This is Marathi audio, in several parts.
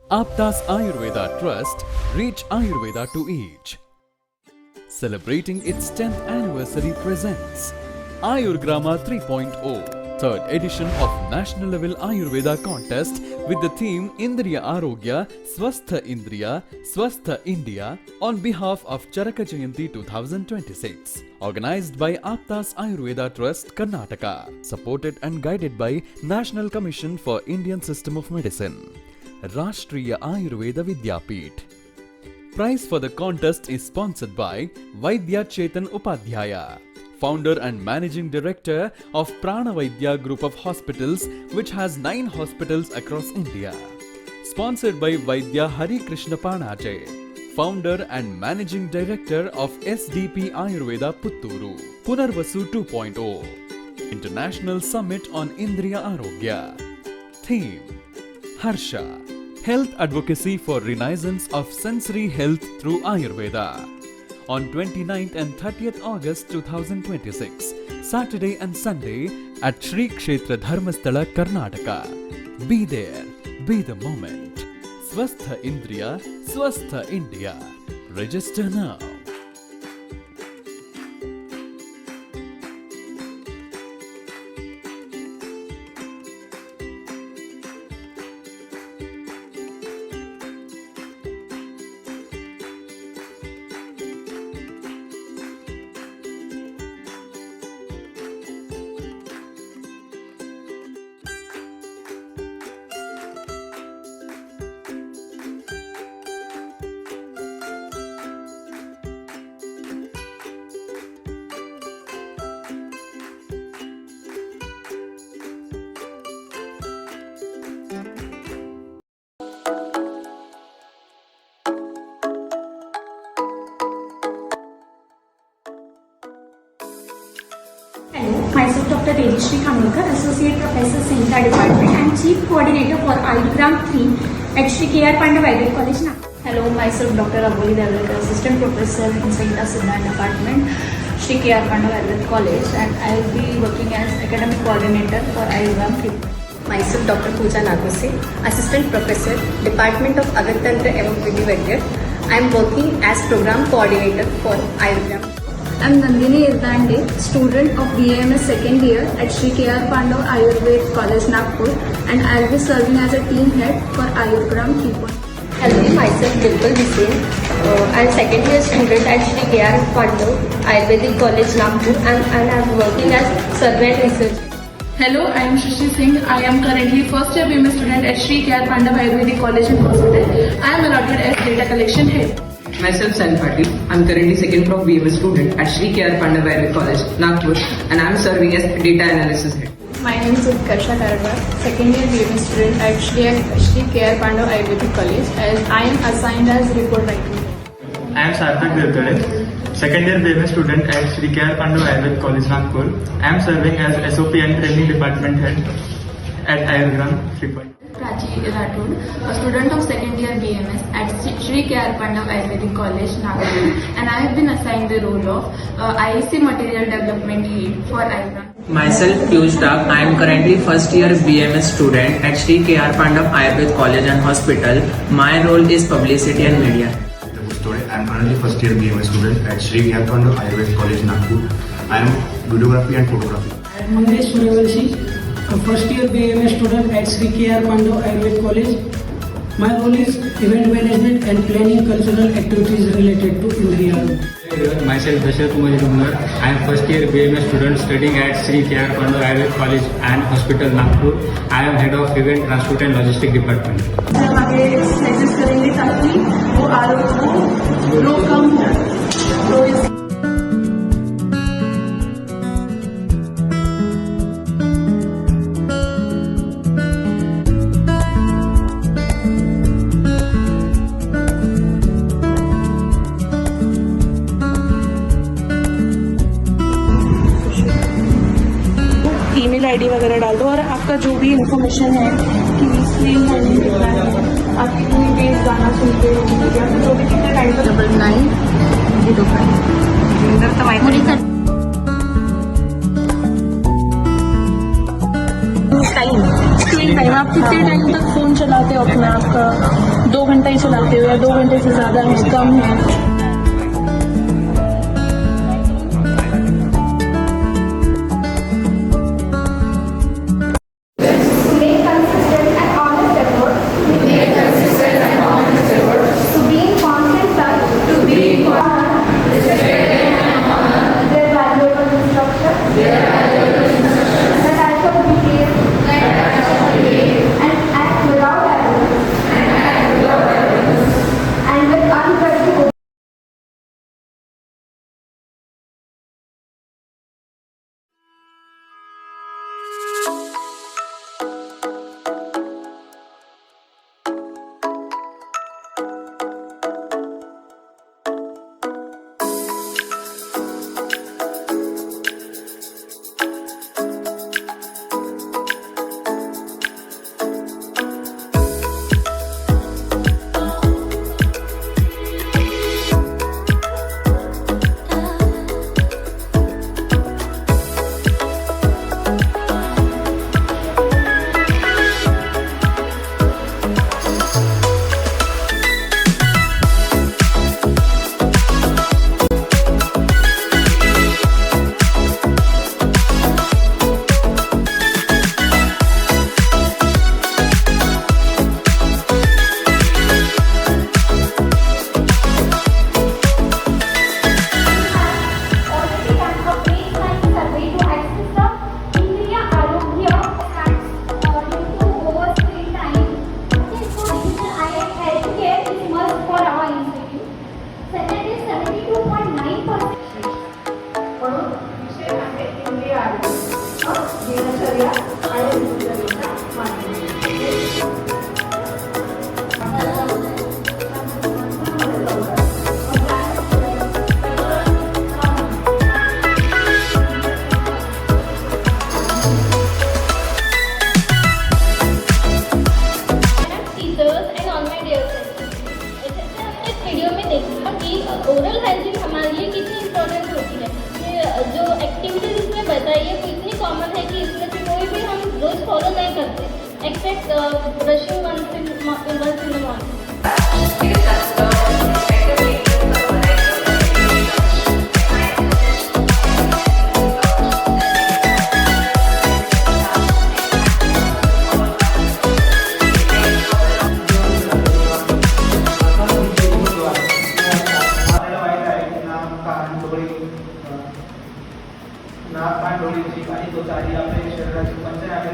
Aptas Ayurveda Trust, reach Ayurveda to each. Celebrating its 10th anniversary presents Ayurgrama 3.0, third edition of national level Ayurveda contest with the theme Indriya Arogya, Swastha Indriya, Swastha India on behalf of Charaka Jayanti 2026. Organized by Aptas Ayurveda Trust, Karnataka. Supported and guided by National Commission for Indian System of Medicine. Rashtriya Ayurveda Vidyapeeth. Prize for the contest is sponsored by Vaidya Chetan Upadhyaya, founder and managing director of Prana Vaidya Group of Hospitals, which has 9 hospitals across India. Sponsored by Vaidya Hari Krishna Panache, founder and managing director of SDP Ayurveda Putturu. Punarvasu 2.0, International Summit on Indriya Arogya. Theme: Harsha, Health Advocacy for Renaissance of Sensory Health through Ayurveda. On 29th and 30th August 2026, Saturday and Sunday at Shri Kshetra Dharmasthala, Karnataka. Be there, be the moment. Swastha Indriya, Swastha India. Register now. Hello, myself Dr. Tejashree Khanolkar, Associate Professor, Sahinta Department and Chief Coordinator for Ayurgram 3 at Shri K.R. Pandau Ayurveda College, Nagpur. Hello, myself Dr. Aboli Devlekar, Assistant Professor in Sahinta Siddhant Department, Shri K.R. Pandau Ayurveda College, and I will be working as Academic Coordinator for Ayurgram 3. Myself Dr. Pooja Nagose, Assistant Professor, Department of Agartantra Evam Vidhi Vaidya. I am working as Program Coordinator for Ayurgram. I am Nandini Irdande, student of BAMS second year at Shri K.R. Pandau Ayurveda College, Nagpur, and I will be serving as a team head for Ayurgram 3.0. Hello, myself Dimple Hussain. I am second year student at Shri K.R. Pandau Ayurvedic College, Nagpur, and I am working as survey and research. Hello, I am Shrishi Singh. I am currently first year BMS student at Shri K.R. Pandau Ayurvedic College and Hospital. I am allotted as data collection head. Myself San Patil. I am currently second prof BMS student at Shri K.R. Pandau Ayurvedic College, Nagpur, and I am serving as data analysis head. My name is Utkarsha Karadwar, second year BMS student at Shri K.R. Pandau Ayurvedic College, as I am assigned as report writer. I am Sarthak Devkare, second year BMS student at Shri K.R. Pandau Ayurvedic College, Nagpur. I am serving as SOP and Training Department Head at Ayurgram 3.0. Prachi Rathod, a student of second year BMS at Shri K.R. Pandau Ayurvedic College, Nagpur, and I have been assigned the role of IEC Material Development Lead for Ayurgram. Myself Piyush Dak. I am currently first year BMS student at Shri K.R. Pandau Ayurvedic College and Hospital. My role is publicity and media. I am currently first year BMS student at Shri K.R. Pandau Ayurvedic College, Nagpur. I am videography and photography. I am Mangesh Suryavanshi, a first year BMS student at Shri K.R. Pandau Ayurvedic College. My role is event management and planning cultural activities related to Indriya. Myself Dasharat Majumdar. I am first year BMS student studying at Shri K.R. Pandau Ayurvedic College and Hospital, Nagpur. I am head of event transport and logistic department. हम आगे सजेस्ट करेंगे ताकि वो आरोग्य रोग कम हो। तो इस ईमेल आईडी वगैरह डाल दो और आपका जो भी इंफॉर्मेशन है कि स्क्रीन टाइमिंग कितना है, आप कितनी देर गाना सुनते हो या फिर जो भी कितने टाइम पर 99 टाइम आप कितने टाइम तक फोन चलाते हो अपना आपका घंटे ही चलाते हो या 2 घंटे से ज़्यादा कम है। ओरल हाइजीन हमारे लिए कितनी इम्पोर्टेंट होती है। ये जो एक्टिविटीज इसमें बताई है वो इतनी कॉमन है कि इसमें से कोई भी हम रोज फॉलो नहीं करते except brushing once in the morning. आणि त्वचाही आपल्या शरीराची पंचनामे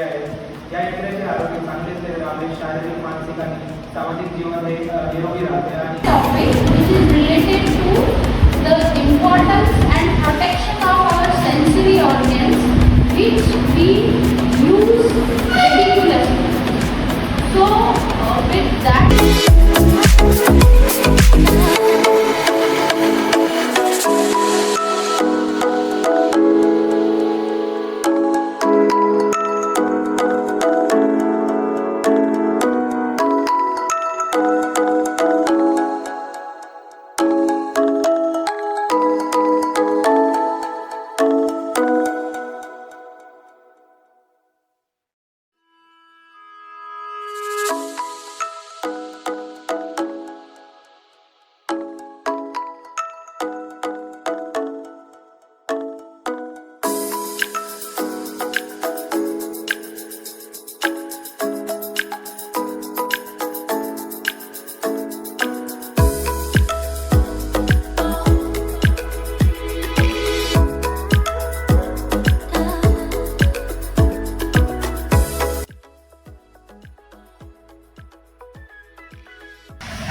आहेत। या इंद्रियाचे आरोग्य चांगले आपले शारीरिक, मानसिक आणि सामाजिक जीवन हे निरोगी राहते। आणि topic which is related to the importance and protection of our sensory organs which we use regularly. So with that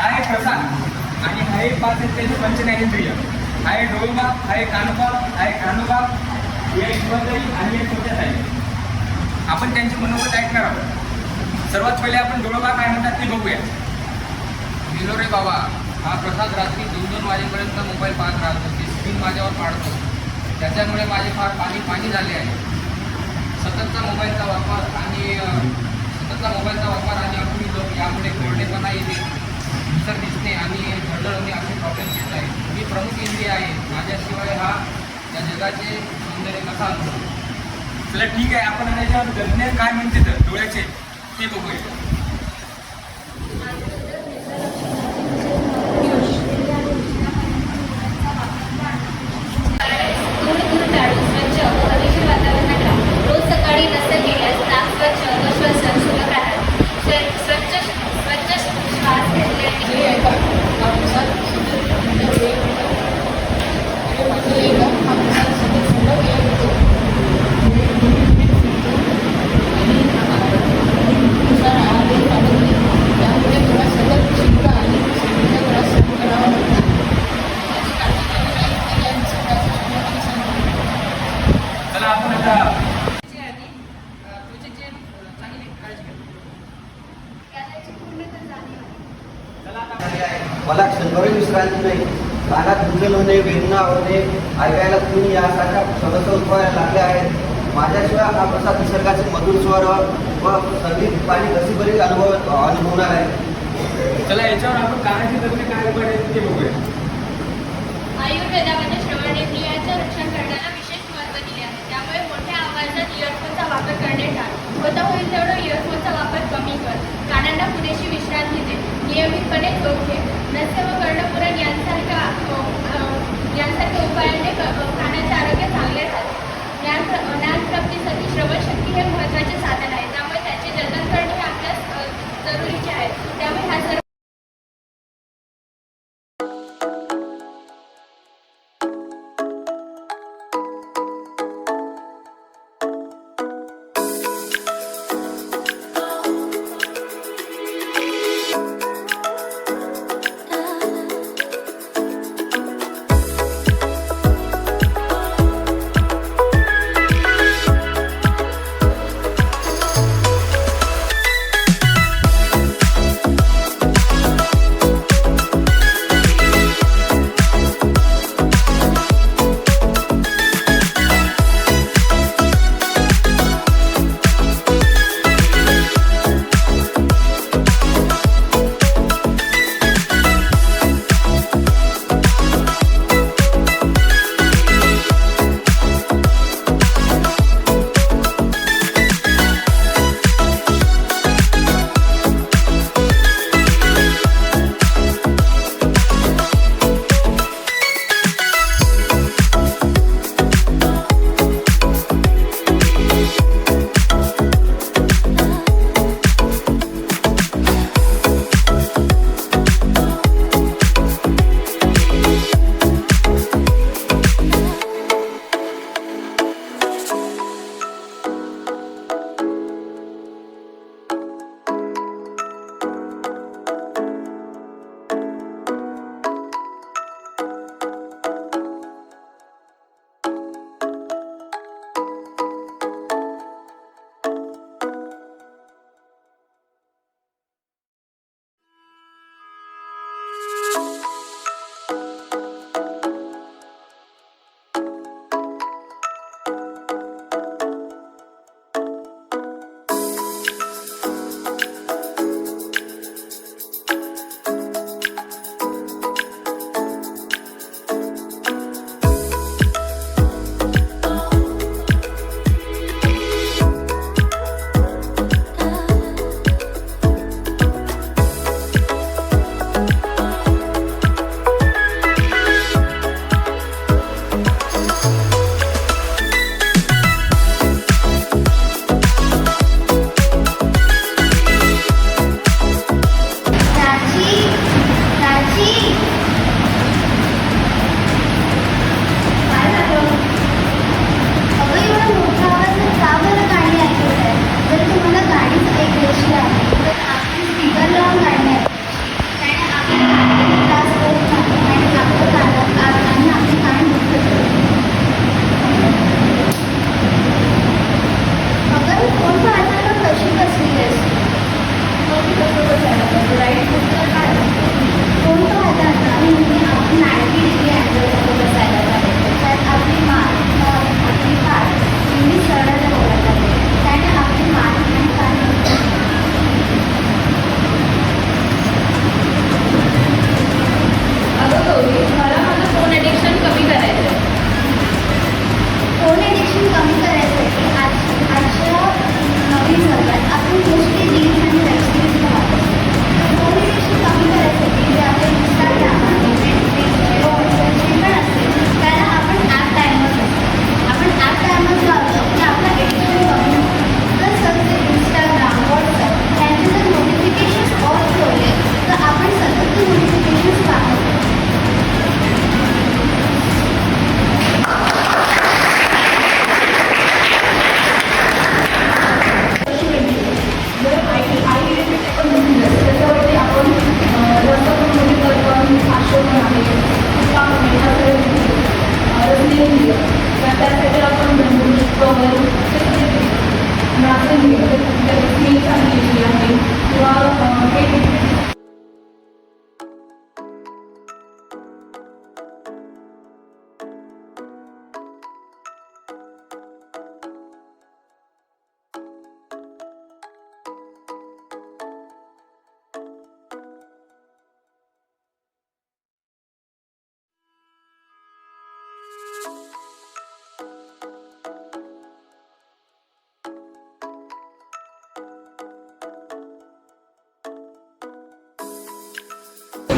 आहे प्रसाद आणि आहे 5 पंचज्ञानेंद्रिय, आहे डोळबा, आहे कानोबा, आहे कानोबा, हे बंदरी आणि एक सोच्यात आहे। आपण त्यांचे मनोगत ऐकणार आहोत। सर्वात पहिले आपण डोळबा काय म्हणतात ते बघूया। गेलो रे बाबा, हा प्रसाद रात्री 2-2 वाजेपर्यंत मोबाईल पाहत राहतो, ती स्क्रीन माझ्यावर पाडतो, त्याच्यामुळे माझे फार पाणी झाले आहे। सततचा मोबाईलचा वापर आणि अपुरी झोप यामुळे कोरडेपणा येते, विसर दिसणे आणि झळझळणे असे प्रॉब्लेम येत आहेत। मी प्रमुख इंद्रिय आहे, माझ्याशिवाय हा या जगाचे सौंदर्य कसा अनुभव। चला ठीक आहे, आपण याच्यावर तज्ञ काय म्हणते तर डोळ्याचे ते बघूया। मला क्षणभर विश्रांती नाही. कानात गुंजन होणे, वेदना होणे, ऐकायला कुणी यासारख्या समस्या उद्भवायला लागल्या आहेत. माझ्याशिवाय हा प्रसाद निसर्गाचे मधुर स्वर व सर्दी पाणी कशी बरी अनुभवणार आहे. चला याच्यावर आपण कानाची तज्ञ काय उपाय आहेत ते बघूया. आयुर्वेदामध्ये श्रवणेंद्रियाचं रक्षण करण्याला विशेष महत्त्व दिले आहे. त्यामुळे मोठ्या आवाजात इयरफोनचा वापर करणे टाळ. होता होईल तेवढं इयरफोनचा वापर कमी कर. कानांना पुरेशी विश्रांती दे. नियमितपणे झोप घे. नस्य व कर्णपुरण यांसारख्या उपायाने कानाचे आरोग्य चांगले राहते. ज्ञानप्राप्तीसाठी श्रवणशक्ती हे महत्त्वाचे साधन आहे. त्यामुळे त्याचे जतन करणे हे आपल्यास जरुरीचे आहे. त्यामुळे हा सर्व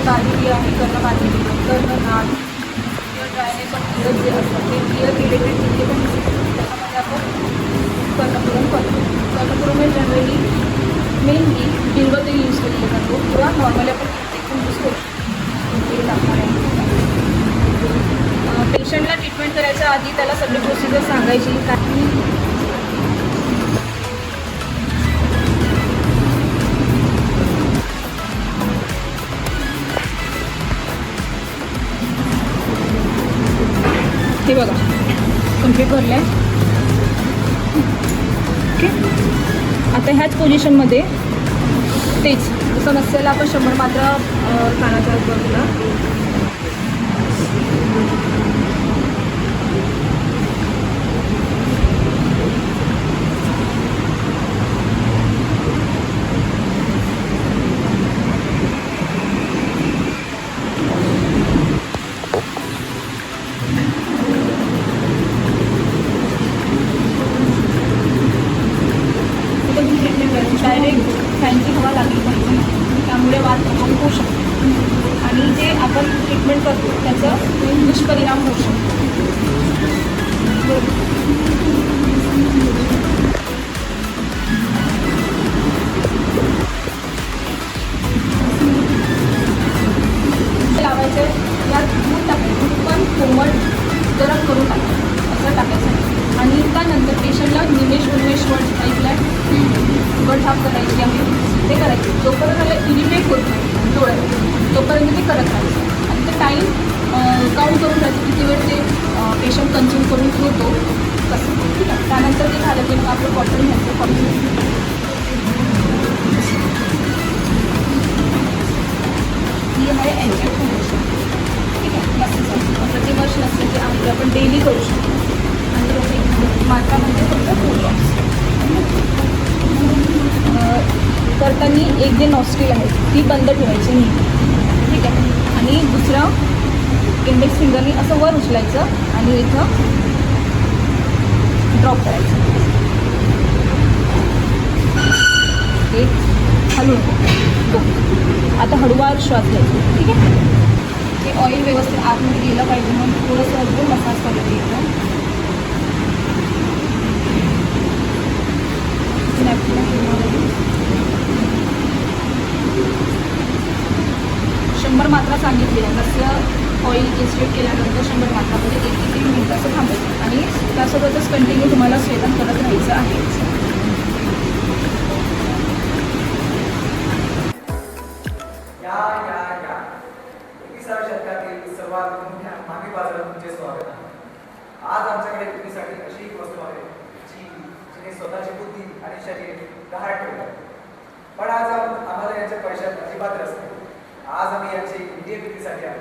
दारिद्र्य आहे, कर्णबाधित, कर्णनाद, ड्रायनेस ऑफ इयर्स जे असतात ते इयर रिलेटेड जितके पण त्याच्यामध्ये आपण कर्णपुरम करतो. कर्णपुरम हे जनरली मेनली डिंगोते यूज केलेला जातो किंवा नॉर्मली आपण इंजेक्शन यूज करू शकतो. पेशंटला ट्रीटमेंट करायच्या आधी त्याला सगळी प्रोसिजर सांगायची. काही हे बघा कंप्लीट भरलं आहे. ओके, आता ह्याच पोझिशनमध्ये तेच जसं नसेल आपण 100 मात्रा कानाच्या बाजूला डायरेक्ट फॅनची हवा लागली पाहिजे, त्यामुळे वात हानी होऊ शकतो आणि जे आपण ट्रीटमेंट करतो त्याचा दुष्परिणाम होऊ शकतो. लावायचं यात दूध टाकायचं, पण कोमट गरम करून टाकायचं असं टाकायचं आणि त्यानंतर पेशंटला उन्मेष वर्ड ऐकलाय गट साफ करायची आहे ते करायचे. जोपर्यंत त्याला इरिटेट होत नाही डोळ्यात तोपर्यंत ते करत राहायचं आणि ते टाईम काउंट करून राहायचं किती वेळ ते पेशंट कन्झ्युम करून घेतो तसं. ठीक आहे, त्यानंतर ते झालं की आपलं कॉटन घ्यायचं. कॉटन ही आहे एंजल फाउंडेशन. ठीक आहे, नसेल प्रतिवर्ष नसेल ते आपण डेली करू शकतो आणि मात्रामध्ये फक्त 4 ड्रॉप्स करताना एक जे नॉस्ट्रिल आहे ती बंद ठेवायची नाही. ठीक आहे, आणि दुसरं इंडेक्स फिंगरनी असं वर उचलायचं आणि इथं ड्रॉप करायचं. एक हलवून 2. आता हळूवार श्वास घ्यायचा. ठीक आहे, ते ऑइल व्यवस्थित आतमध्ये गेलं पाहिजे म्हणून थोडंसं अजून मसाज करायचं इथं. मात्रा सांगितली आहे तसं ऑइल इन्स्टेट केल्यानंतर 100 मात्रामध्ये 1 ते 3 मिनिटं असं थांबायचं आणि त्यासोबतच कंटिन्यू तुम्हाला स्वेदन करत राहायचं आहे. या 21व्या शतकातील सर्वात मोठ्या मानवी बाजारात तुमचे स्वागत आहे. आज आमच्याकडे विक्रीसाठी अशी एक वस्तू आहे जिने स्वतःची बुद्धी आणि शरीर गहाळ ठेवलं, पण आज आम्हाला यांच्या पैशात अजिबात रस नाही. आज आम्ही यांची इंडिया विक्रीसाठी आहे.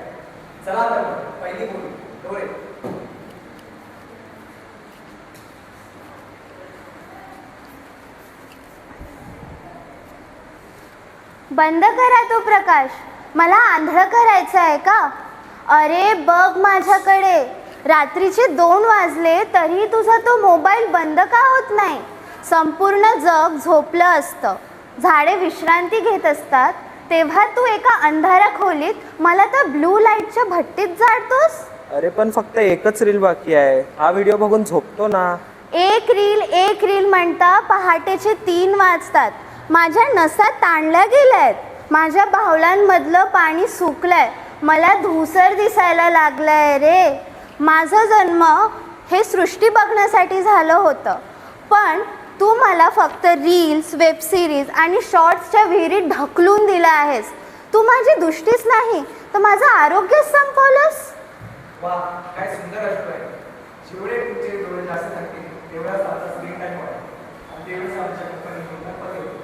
चला तर पहिली बोली डोळे. बंद करा तो प्रकाश, मला आंधळं करायचं आहे का? अरे बघ माझ्याकडे, रात्रीचे 2 वाजले तरी तुझा तो मोबाईल बंद का होत नाही? संपूर्ण जग झोपलं असतं, झाडे विश्रांती घेत असतात, तेव्हा तू एका अंधाऱ्या खोलीत मला तर ब्लू लाईटच्या भट्टीत जाळतोस. अरे पण फक्त एकच रील बाकी आहे, हा व्हिडिओ बघून झोपतो ना. एक रील म्हणता पहाटेचे 3 वाजतात. माझ्या नसा ताणल्या गेल्यात, माझ्या बाहुल्यांमधलं पाणी सुकलंय, मला धूसर दिसायला लागलंय रे. माझा जन्म हे सृष्टी बघण्यासाठी झालं होतं, पण तू मला फक्त रील्स, वेब सिरीज आणि शॉर्ट्सच्या विहिरीत ढकलून दिला आहेस. तू माझी दृष्टीच नाही तर माझं आरोग्यच संपवलंस. वा, काय सुंदर असतो आहे. जेवढे तुमचे डोळे जास्त थकतील तेवढाच आमचा स्क्रीन टाईम वाढेल आणि तेवढंच आमच्या कंपनीला पदवी होईल.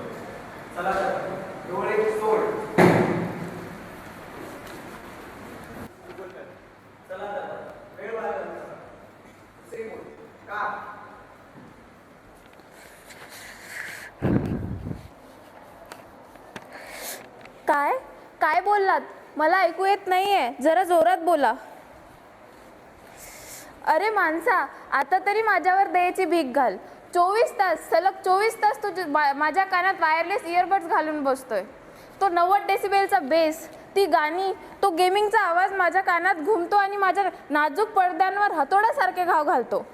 चला तर डोळे सोड. चला तर वेळ वाढला. दुसरी बोल का? काय काय बोललात? मला ऐकू येत नाहीये, जरा जोरात बोला. अरे माणसा, आता तरी माझ्यावर दयेची भीक घाल. 24 तास सलग 24 तास तू माझ्या कानात वायरलेस इयरबड्स घालून बसतोय. तो 90 डेसिबलचा बेस, ती गाणी, तो गेमिंगचा आवाज माझ्या कानात घुमतो आणि माझ्या नाजूक पडद्यांवर हातोड्यासारखे घाव घालतो.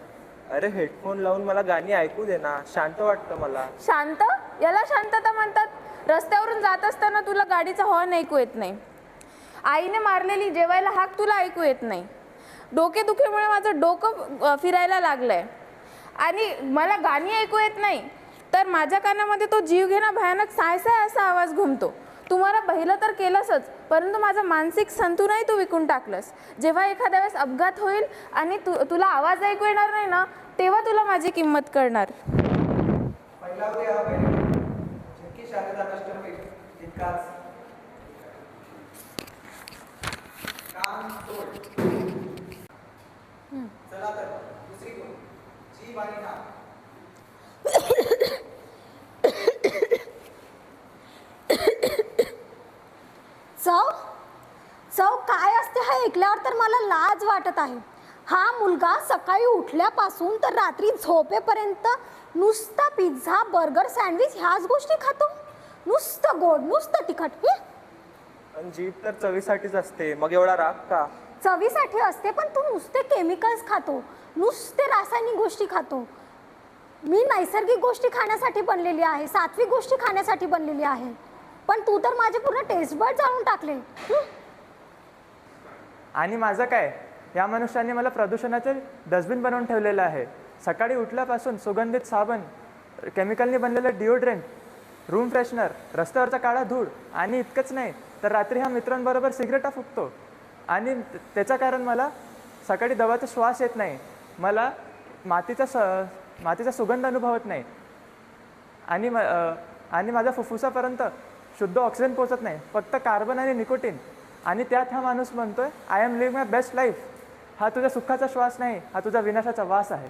अरे हेडफोन लावून मला गाणी ऐकू दे ना, शांत वाटतं मला. शांत? याला शांतता म्हणतात? रस्त्यावरून जात असताना तुला गाडीचा हॉर्न ऐकू येत नाही, आईने मारलेली जेवायला हाक तुला ऐकू येत नाही, डोकेदुखीमुळे माझं डोकं फिरायला लागलंय आणि मला गाणी ऐकू येत नाही, तर माझ्या कानामध्ये तो जीवघेणा भयानक सायसाय असा आवाज घुमतो. तू मला बहिलं तर केलंसच, परंतु माझं मानसिक संतुलनही तू विकून टाकलंस. जेव्हा एखाद्या वेळेस अपघात होईल आणि तुला आवाज ऐकू येणार नाही ना, तेव्हा तुला माझी किंमत कळणार. चला तर दुसरी कोण जी वाणी ना. चव चव काय असते हे ऐकल्यावर तर मला लाज वाटत आहे. हा मुलगा सकाळी उठल्यापासून तर रात्री झोपेपर्यंत नुसता पिझ्झा, बर्गर, सँडविच ह्याच गोष्टी खातो. नुसतं गोड, नुसतं तिखट. पण जीभ तर चवीसाठीच असते, मग एवढा राग का? चवीसाठी असते, पण तू नुसते केमिकल्स खातो, नुसते रासायनिक गोष्टी खातो. मी नैसर्गिक गोष्टी खाण्यासाठी बनलेली आहे, सात्विक गोष्टी खाण्यासाठी बनलेली आहे, पण तू तर माझे पूर्ण टेस्ट बड जाळून टाकले. आणि माझं काय, या मनुष्याने मला प्रदूषणाचे डस्टबिन बनवून ठेवलेलं आहे. सकाळी उठल्यापासून सुगंधित साबण, केमिकलने बनलेलं डिओड्रेंट, रूम फ्रेशनर, रस्त्यावरचा काळा धूळ आणि इतकंच नाही तर रात्री हा मित्रांबरोबर सिगरेटा फुकतो आणि त्याचं कारण मला सकाळी दवाचा श्वास येत नाही, मला मातीचा सुगंध अनुभवत नाही आणि माझ्या फुफ्फुसापर्यंत शुद्ध ऑक्सिजन पोचत नाही, फक्त कार्बन आणि निकोटीन. आणि त्यात हा माणूस म्हणतोय I am living my best life. हा तुझ्या सुखाचा श्वास नाही, हा तुझा विनाशाचा वास आहे.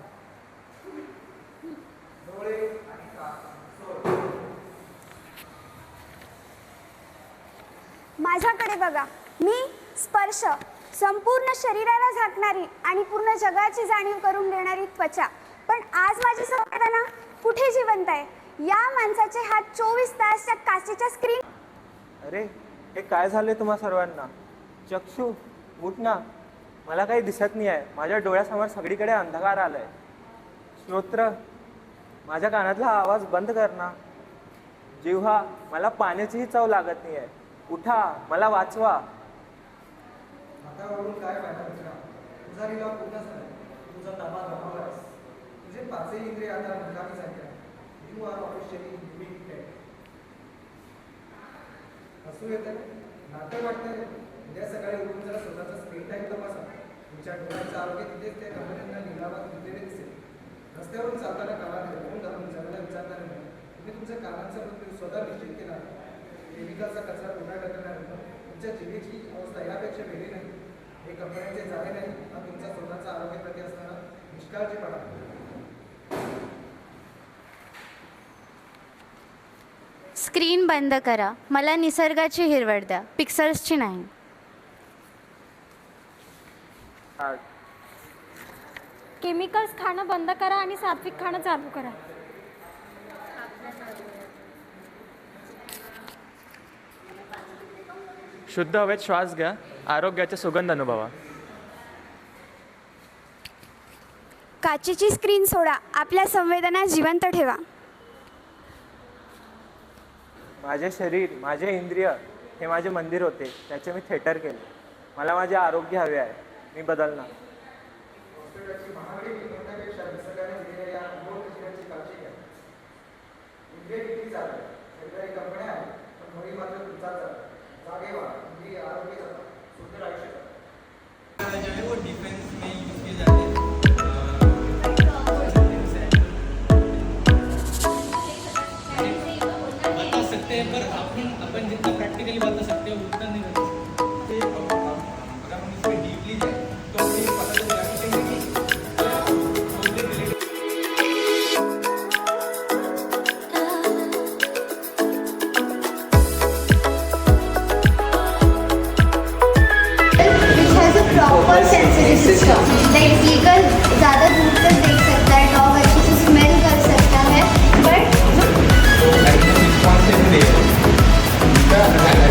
माझ्याकडे बघा, मी स्पर्श, संपूर्ण शरीराला झाकणारी आणि पूर्ण जगाची जाणीव करून देणारी त्वचा, पण आज माझी संवेदना कुठे जिवंत आहे? या माणसाचे हात 24 तास त्या काचेच्या स्क्रीन. अरे हे काय झाले तुम्हा सर्वांना? चक्षु उठ ना, मला काही दिसत नाही आहे, माझ्या डोळ्यासमोर सगळीकडे अंधकार आलाय. श्रोत्र, माझ्या कानातला आवाज बंद कर ना. जिव्हा, मला पाण्याचीही चव लागत नाही आहे, उठा, मला वाचवा. आता वळून काय फायदा मित्रा? तुझा रिलाव पूर्ण झाला, तुझा ताबा गमावलास, तुझे पाचही इंद्रिय आता निकामी झाले. You are officially limited. हसू येतं, नाटक वाटतं. उद्या सकाळी उठून जरा स्वतःचा स्क्रीन टाईम तपासा. तुमच्या डोळ्यांचं आरोग्य तिथेच त्या कंपन्यांना निलावात दिलेले दिसेल. रस्त्यावरून चालताना कानात हेडफोन घालून जगाला विचारणार नाही, तुम्ही तुमच्या कानांचा मृत्यू स्वतः निश्चित केला. केमिकलचा कचरा पुन्हा टाकल्यानंतर तुमच्या जीवेची अवस्था यापेक्षा वेगळी नाही. हे कंपन्यांचे जाणे नाही, हा तुमचा स्वतःचा आरोग्याप्रती असणारा निष्काळजीपणा. स्क्रीन बंद करा, मला निसर्गाची हिरवळ द्या, पिक्सल्सची नाही. केमिकल्स खाणं बंद करा आणि सात्विक खाणं चालू करा. शुद्ध हवेत श्वास घ्या, आरोग्याचा सुगंध अनुभवा. काचेची स्क्रीन सोडा, आपल्या संवेदना जिवंत ठेवा. माझे शरीर, माझे इंद्रिय हे माझे मंदिर होते, त्याचे मी थिएटर केले. मला माझे आरोग्य हवे आहे, मी बदलणार. महागडी विनोदापेक्षा निसर्गाने दिलेल्या या अनमोल जीवनाची काळजी घ्या. इंद्रिय किती चालतात, शरीराची कंपन्या आहेत, पण मुळी मात्र तुमचा चालतात. जागे व्हा, इंद्रिय आरोग्य जातात, सुंदर आयुष्य जातात. वो डिफेंस में यूज किए जाते हैं. बता सकते हैं, पर अपन जितना प्रैक्टिकली बता सकते हैं उतना नहीं बता सकते. अगर हम इसमें डीपली जाए तो हमें पता चलेगा कि proper sensory system, like eagle ज़्यादा दूर तक देख सकता है, डॉग अच्छे से स्मेल कर सकता है, बट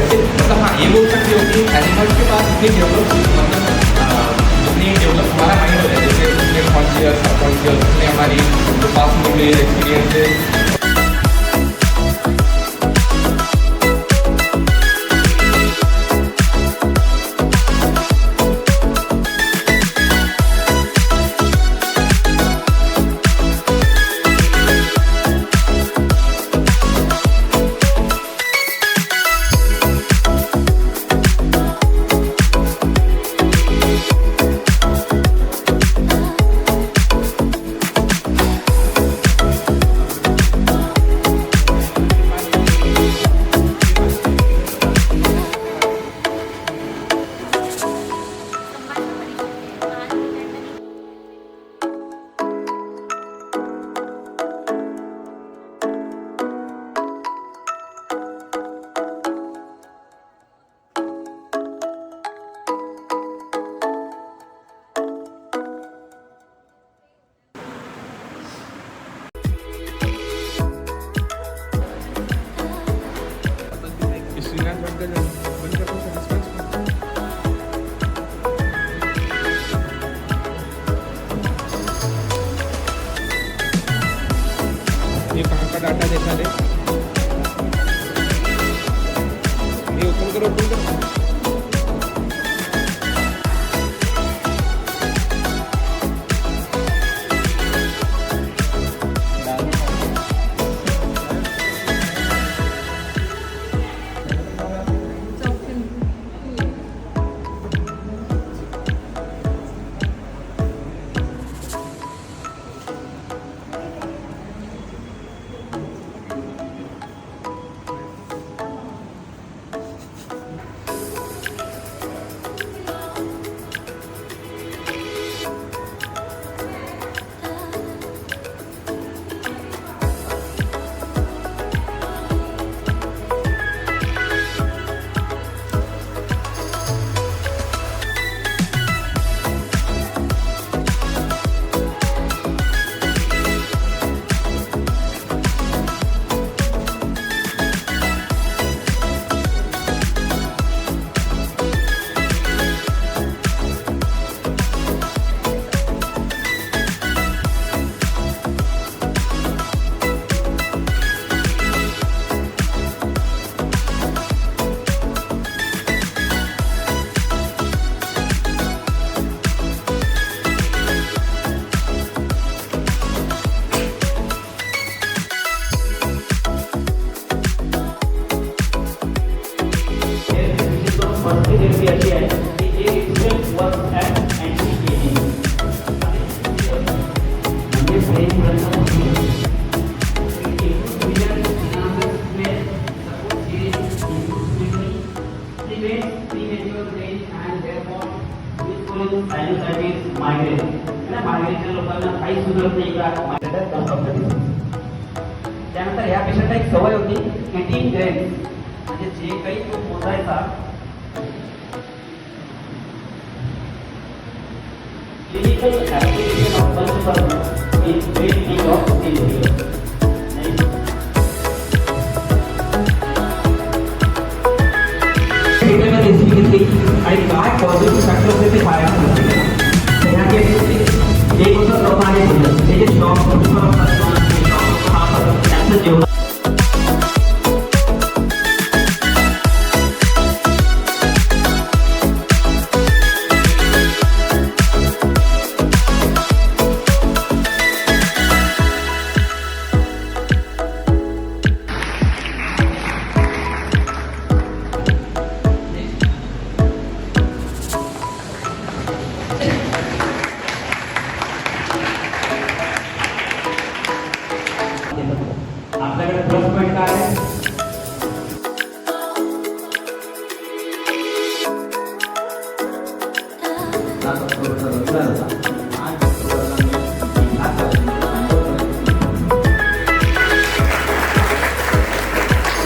मतलब हाँ ये बोल सकते हो कि एनिमल्स के पास इतने डेवलप जितनी डेवलप हमारा माइंड होता है, जैसे उसमें कॉन्शियस सबकॉन्शियस उसमें हमारी जो पास नॉलेज एक्सपीरियंसेस ये कहाँ का डाटा देखा दे, ये ओपन करो ओपन करो। त्यानंतर ह्या पेशंटला एक सवय होती इटिंग ग्रेन्स, म्हणजे जे काही तो मोजायचा clinical application of panchakarma in treatment of self आणि काय पॉझिटिव्ह फॅक्टर होते ते बाहेर पडले. ह्या केसमध्ये एक होतं प्रमाणे होतं ते जे शॉक त्यांचं जेवण आपल्याकडे प्लस पॉईंट काय आहे?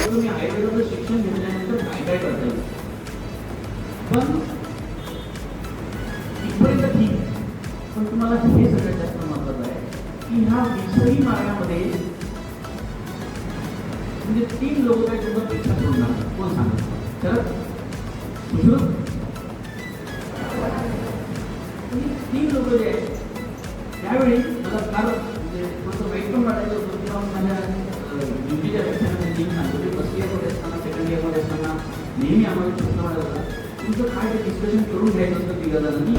तुम्ही आयुर्वेदाचं शिक्षण घेतल्यानंतर काय काय करता येईल, पण इथपर्यंत ठीक, पण तुम्हाला हे सगळ्यात जास्त महत्वाचं आहे की ह्या विषयी मार्गामध्ये म्हणजे 3 लोक काय तुमचा पेक्षा सोडणार कोण सांगत. तीन लोक जे आहेत त्यावेळी मला फार म्हणजे थोडंसं वाईट पण वाटायचं होतं किंवा माझ्या ड्युटीच्या पेक्षा मी सांगतो की फर्स्ट इयरमध्ये असताना सेकंड इयरमध्ये असताना नेहमी आम्हाला प्रश्न वाटत होता तुमचं काय ते डिस्कशन करून घ्यायचं असतं तिघा जणांनी.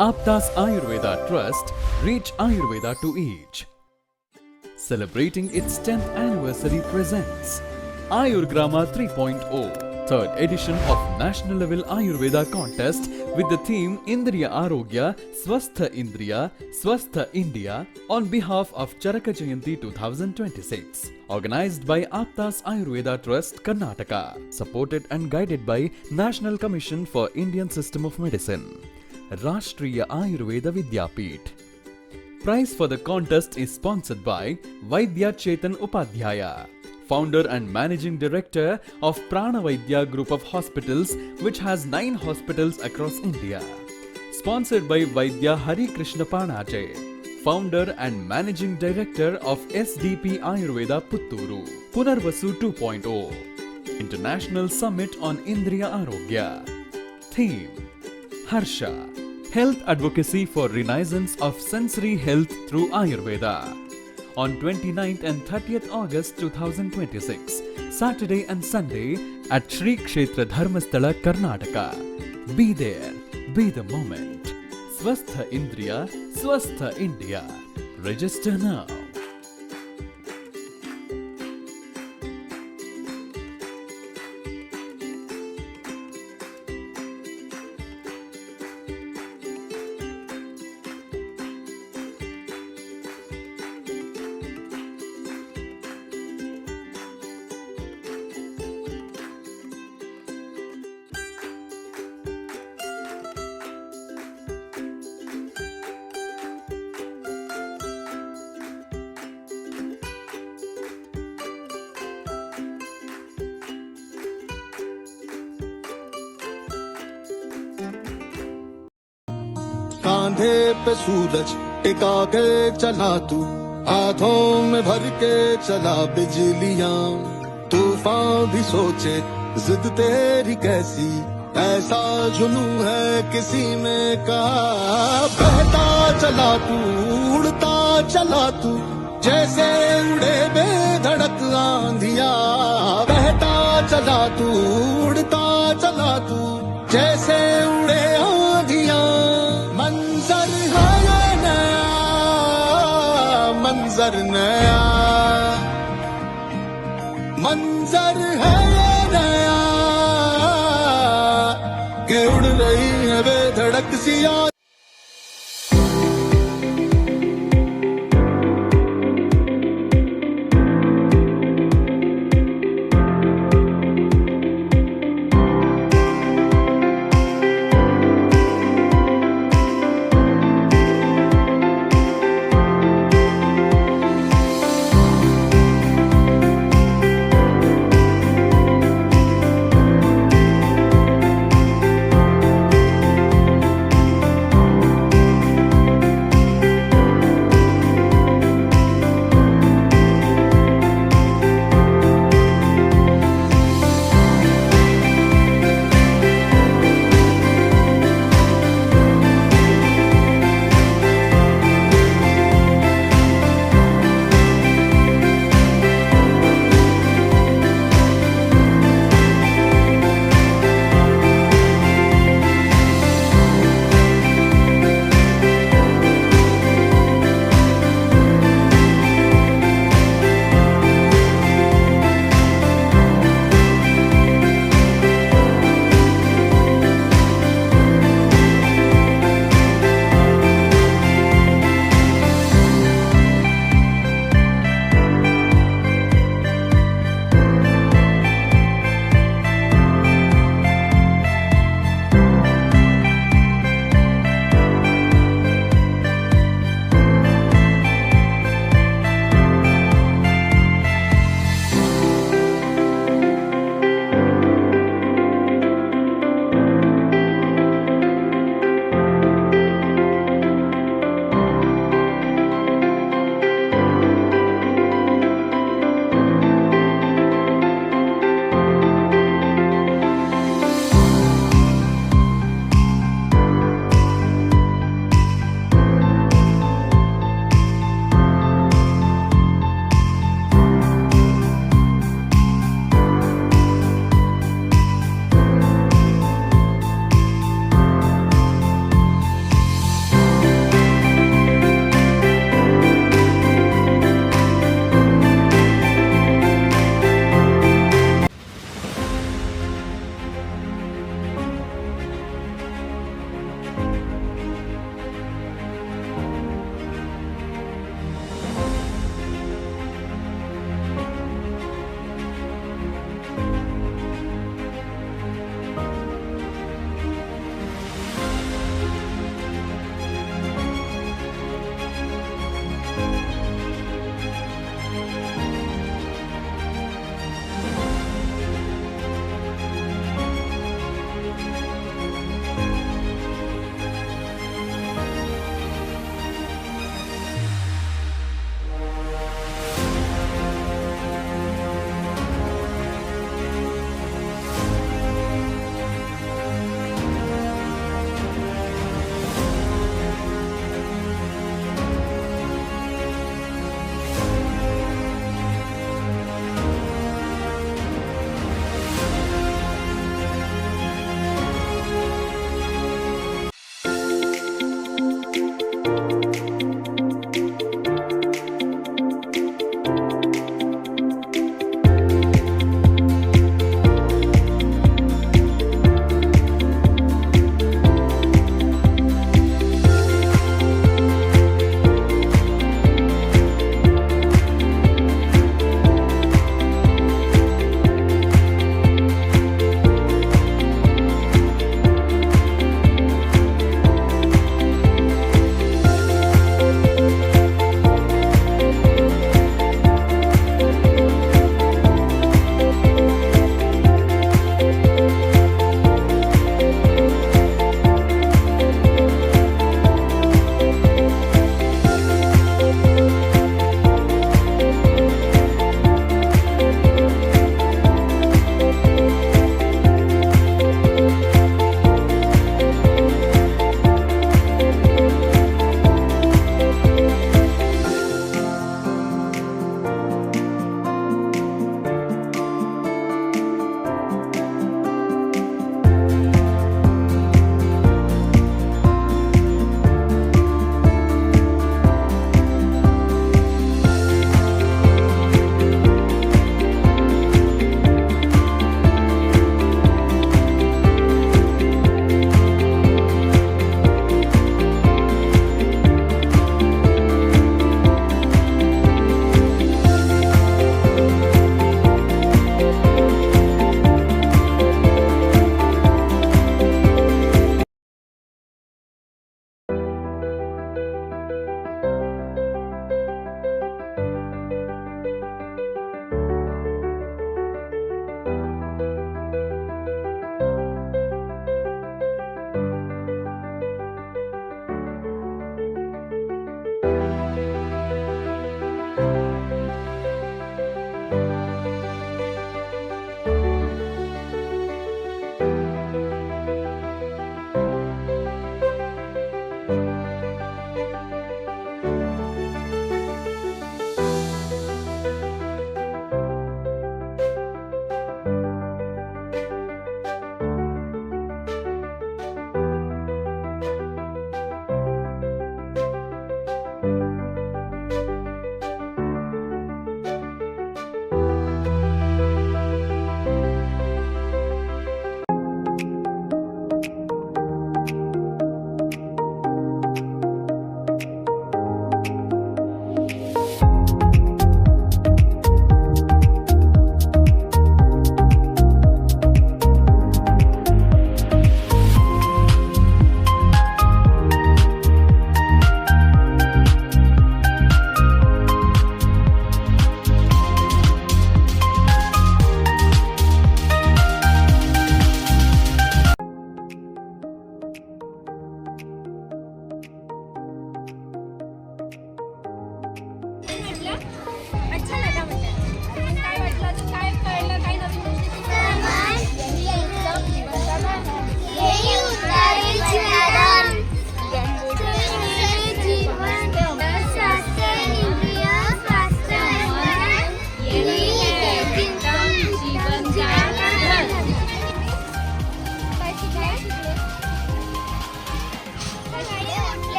Aptas Ayurveda Trust, Reach Ayurveda to Each. Celebrating its 10th anniversary presents Ayurgrama 3.0, 3rd edition of National Level Ayurveda Contest with the theme Indriya Arogya, Swastha Indriya, Swastha India on behalf of Charaka Jayanti 2026. Organized by Aptas Ayurveda Trust, Karnataka. Supported and guided by National Commission for Indian System of Medicine. Rashtriya Ayurveda Vidyapith. Prize for the contest is sponsored by Vaidya Chetan Upadhyaya, founder and managing director of Prana-Vaidya Group of Hospitals, which has 9 hospitals across India. Sponsored by Vaidya Hari Krishna Panache, founder and managing director of SDP Ayurveda Putturu. Punarvasu 2.0, International Summit on Indriya Arogya. Theme: Harsha, Health Advocacy for Renaissance of Sensory Health through Ayurveda. On 29th and 30th August 2026, Saturday and Sunday at Shri Kshetra Dharmasthala, Karnataka. Be there, be the moment. Swastha Indriya, Swastha India. Register now. कांधे पे सूरज टिका के चला तू, हाथों में भर के चला बिजलियां, तूफान भी सोचे जिद तेरी कैसी, ऐसा जुनू है किसी में कहा। बहता चला तू, उड़ता चला तू, जैसे उड़े बेधड़क आंधिया। बहता चला तू, उड़ता चला तू, जैसे उड़े आंधिया। मंजर है ये नया, मंजर नया, मंजर है ये नया, कि उड़ रही है बेधड़क सी आँख।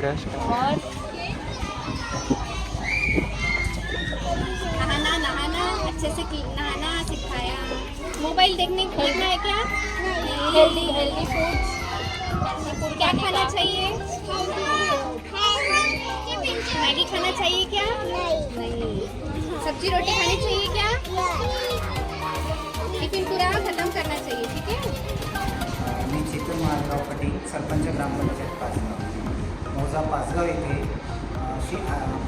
ब्रश और नहाना अच्छे से नहाना सिखाया। मोबाइल देखने खेलना है क्या? हेल्दी फूड क्या खाना चाहिए? मैगी खाना चाहिए क्या? नहीं। सब्जी रोटी खानी चाहिए क्या? टिफिन पूरा खत्म करना चाहिए, ठीक है? मी चेतन महाराव पटेल, सरपंच ग्रामपंचायत पाचगाव, मौजा पाचगाव येथे श्री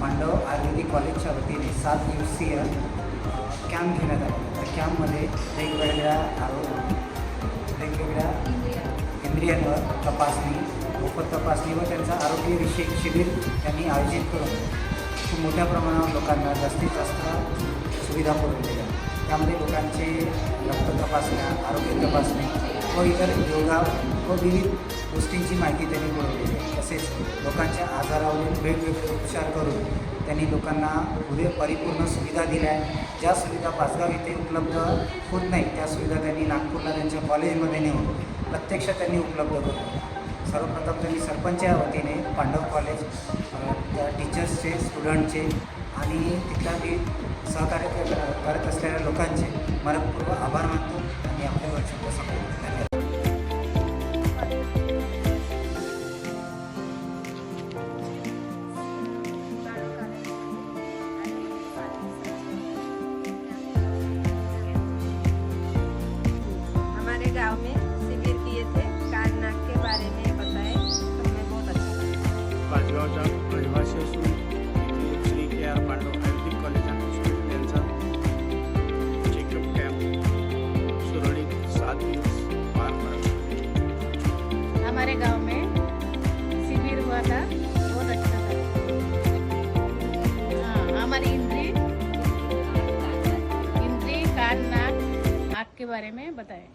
पांडव आयुर्वेदिक कॉलेजच्या वतीने 7 दिवसीय कॅम्प घेण्यात आला. त्या कॅम्पमध्ये वेगवेगळ्या इंद्रियांवर तपासणी, मोफत तपासणी व त्यांचा आरोग्यविषयक शिबिर त्यांनी आयोजित करून खूप मोठ्या प्रमाणावर लोकांना जास्तीत जास्त सुविधा पुरवलेल्या. त्यामध्ये लोकांचे रक्त तपासण्या, आरोग्य तपासणी व इतर योगा व विविध गोष्टींची माहिती त्यांनी पुरवलेली आहे. तसेच लोकांच्या आजारावरील वेगवेगळे उपचार करून त्यांनी लोकांना परिपूर्ण सुविधा दिल्या आहे. ज्या सुविधा पाचगाव इथे उपलब्ध होत नाही त्या सुविधा त्यांनी नागपूरला त्यांच्या कॉलेजमध्ये नेऊन प्रत्यक्ष त्यांनी उपलब्ध करून. सर्वप्रथम त्यांनी सरपंच या वतीने पांडव कॉलेज त्या टीचर्सचे, स्टुडंटचे आणि तिथल्या सहकार्य करत असलेल्या लोकांचे मनपूर्वक आभार मानतो आणि आपल्या वर्षाला संपवतो. धन्यवाद. हमारे गांव में शिविर किए थे, कान नाक के बारे में बताए, तो हमें बहुत अच्छा लगा. पाचगावचा रहिवासी असून इथे श्री KR पांडव आयुर्वेदिक कॉलेज आणि हॉस्पिटल यांचा चेकअप कॅम्प सुरळीत 7 दिवस पार पडला. हमारे गांव में शिविर हुआ था, बहुत अच्छा था. हाँ, हमारी इंद्री, कान नाक आँख के बारे में बताए.